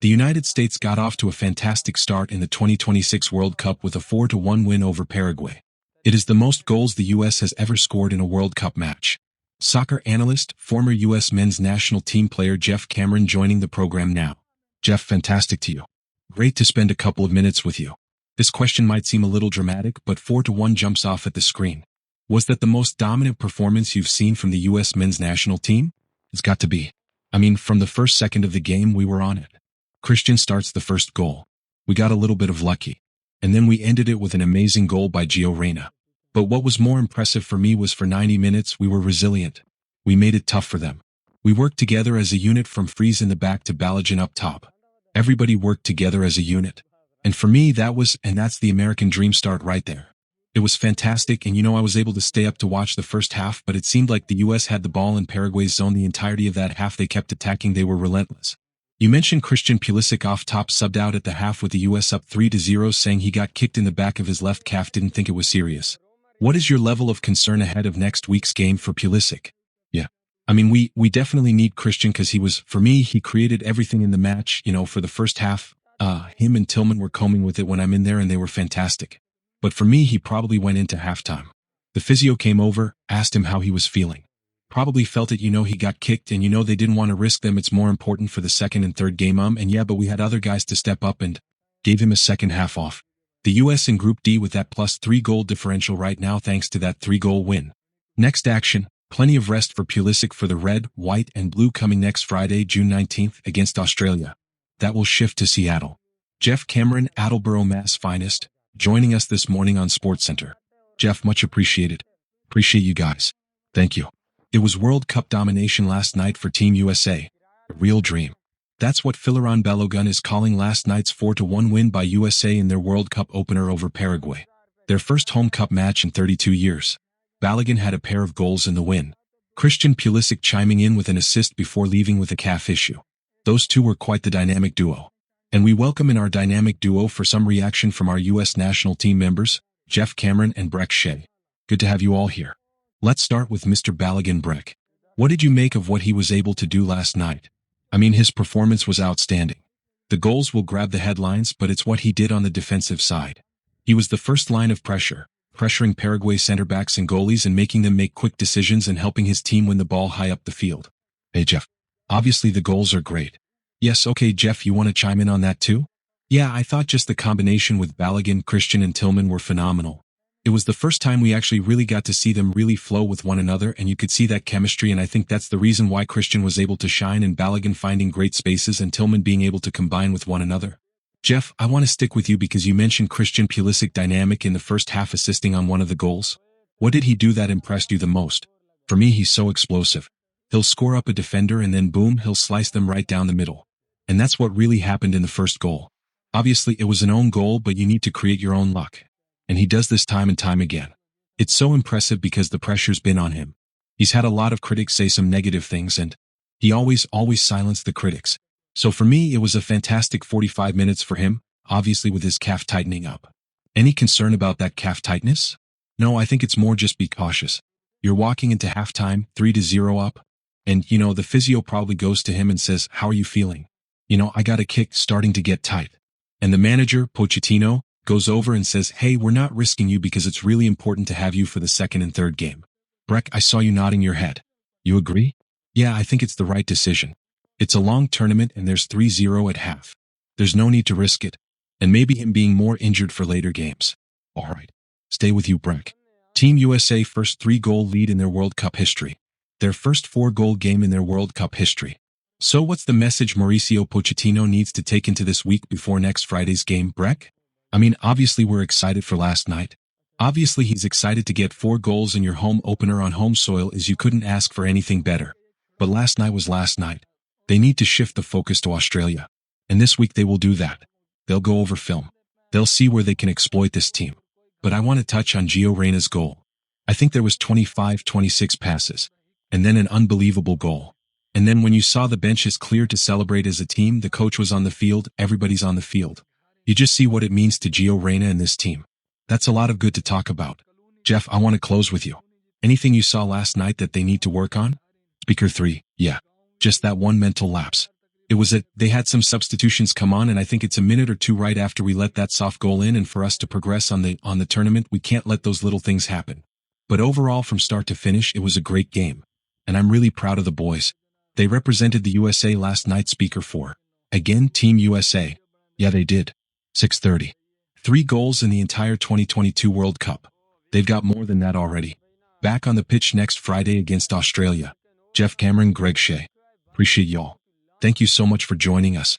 The United States got off to a fantastic start in the 2026 World Cup with a 4-1 win over Paraguay. It is the most goals the U.S. has ever scored in a World Cup match. Soccer analyst, former U.S. men's national team player Jeff Cameron joining the program now. Jeff, fantastic to you. Great to spend a couple of minutes with you. This question might seem a little dramatic, but 4-1 jumps off at the screen. Was that the most dominant performance you've seen from the U.S. men's national team? It's got to be. From the first second of the game, we were on it. Christian starts the first goal. We got a little bit of lucky. And then we ended it with an amazing goal by Gio Reyna. But what was more impressive for me was for 90 minutes we were resilient. We made it tough for them. We worked together as a unit from Freeze in the back to Balogun up top. Everybody worked together as a unit. And for me that's the American dream start right there. It was fantastic, and I was able to stay up to watch the first half, but it seemed like the US had the ball in Paraguay's zone the entirety of that half. They kept attacking, they were relentless. You mentioned Christian Pulisic off top, subbed out at the half with the US up 3-0, saying he got kicked in the back of his left calf, didn't think it was serious. What is your level of concern ahead of next week's game for Pulisic? Yeah. We definitely need Christian because for me, he created everything in the match, for the first half. Him and Tillman were combing with it when I'm in there and they were fantastic. But for me, he probably went into halftime. The physio came over, asked him how he was feeling. Probably felt it, he got kicked and they didn't want to risk them. It's more important for the second and third game. But we had other guys to step up and gave him a second half off. The US in Group D with that +3 goal differential right now thanks to that 3-goal win. Next action, plenty of rest for Pulisic for the red, white, and blue coming next Friday, June 19th against Australia. That will shift to Seattle. Jeff Cameron, Attleboro, Mass finest, joining us this morning on SportsCenter. Jeff, much appreciated. Appreciate you guys. Thank you. It was World Cup domination last night for Team USA. A real dream. That's what Filaron Balogun is calling last night's 4-1 win by USA in their World Cup opener over Paraguay. Their first home cup match in 32 years. Balogun had a pair of goals in the win. Christian Pulisic chiming in with an assist before leaving with a calf issue. Those two were quite the dynamic duo. And we welcome in our dynamic duo for some reaction from our U.S. national team members, Jeff Cameron and Breck Shea. Good to have you all here. Let's start with Mr. Balogun. Breck. What did you make of what he was able to do last night? His performance was outstanding. The goals will grab the headlines, but it's what he did on the defensive side. He was the first line of pressure, pressuring Paraguay center backs and goalies and making them make quick decisions and helping his team win the ball high up the field. Hey Jeff. Obviously the goals are great. Yes, okay Jeff, you want to chime in on that too? Yeah, I thought just the combination with Balogun, Christian and Tillman were phenomenal. It was the first time we actually really got to see them really flow with one another, and you could see that chemistry, and I think that's the reason why Christian was able to shine and Balogun finding great spaces and Tillman being able to combine with one another. Jeff, I want to stick with you because you mentioned Christian Pulisic dynamic in the first half assisting on one of the goals. What did he do that impressed you the most? For me, he's so explosive. He'll score up a defender and then boom, he'll slice them right down the middle. And that's what really happened in the first goal. Obviously, it was an own goal, but you need to create your own luck. And he does this time and time again. It's so impressive because the pressure's been on him. He's had a lot of critics say some negative things and he always silenced the critics. So for me, it was a fantastic 45 minutes for him, obviously with his calf tightening up. Any concern about that calf tightness? No, I think it's more just be cautious. You're walking into halftime, 3-0 up, and the physio probably goes to him and says, how are you feeling? I got a kick starting to get tight. And the manager, Pochettino, goes over and says, hey, we're not risking you because it's really important to have you for the second and third game. Breck, I saw you nodding your head. You agree? Yeah, I think it's the right decision. It's a long tournament and there's 3-0 at half. There's no need to risk it. And maybe him being more injured for later games. All right. Stay with you, Breck. Team USA first 3-goal lead in their World Cup history. Their first 4-goal game in their World Cup history. So what's the message Mauricio Pochettino needs to take into this week before next Friday's game, Breck? Obviously we're excited for last night. Obviously he's excited to get 4 goals in your home opener on home soil as you couldn't ask for anything better. But last night was last night. They need to shift the focus to Australia. And this week they will do that. They'll go over film. They'll see where they can exploit this team. But I want to touch on Gio Reyna's goal. I think there was 25-26 passes. And then an unbelievable goal. And then when you saw the benches clear to celebrate as a team, the coach was on the field, everybody's on the field. You just see what it means to Gio Reyna and this team. That's a lot of good to talk about. Jeff, I want to close with you. Anything you saw last night that they need to work on? Speaker 3, yeah. Just that one mental lapse. They had some substitutions come on, and I think it's a minute or two right after we let that soft goal in, and for us to progress on the tournament, we can't let those little things happen. But overall, from start to finish, it was a great game. And I'm really proud of the boys. They represented the USA last night. Speaker 4. Again, Team USA. Yeah, they did. 6:30. 3 goals in the entire 2022 World Cup. They've got more than that already. Back on the pitch next Friday against Australia. Jeff Cameron, Greg Shea. Appreciate y'all. Thank you so much for joining us.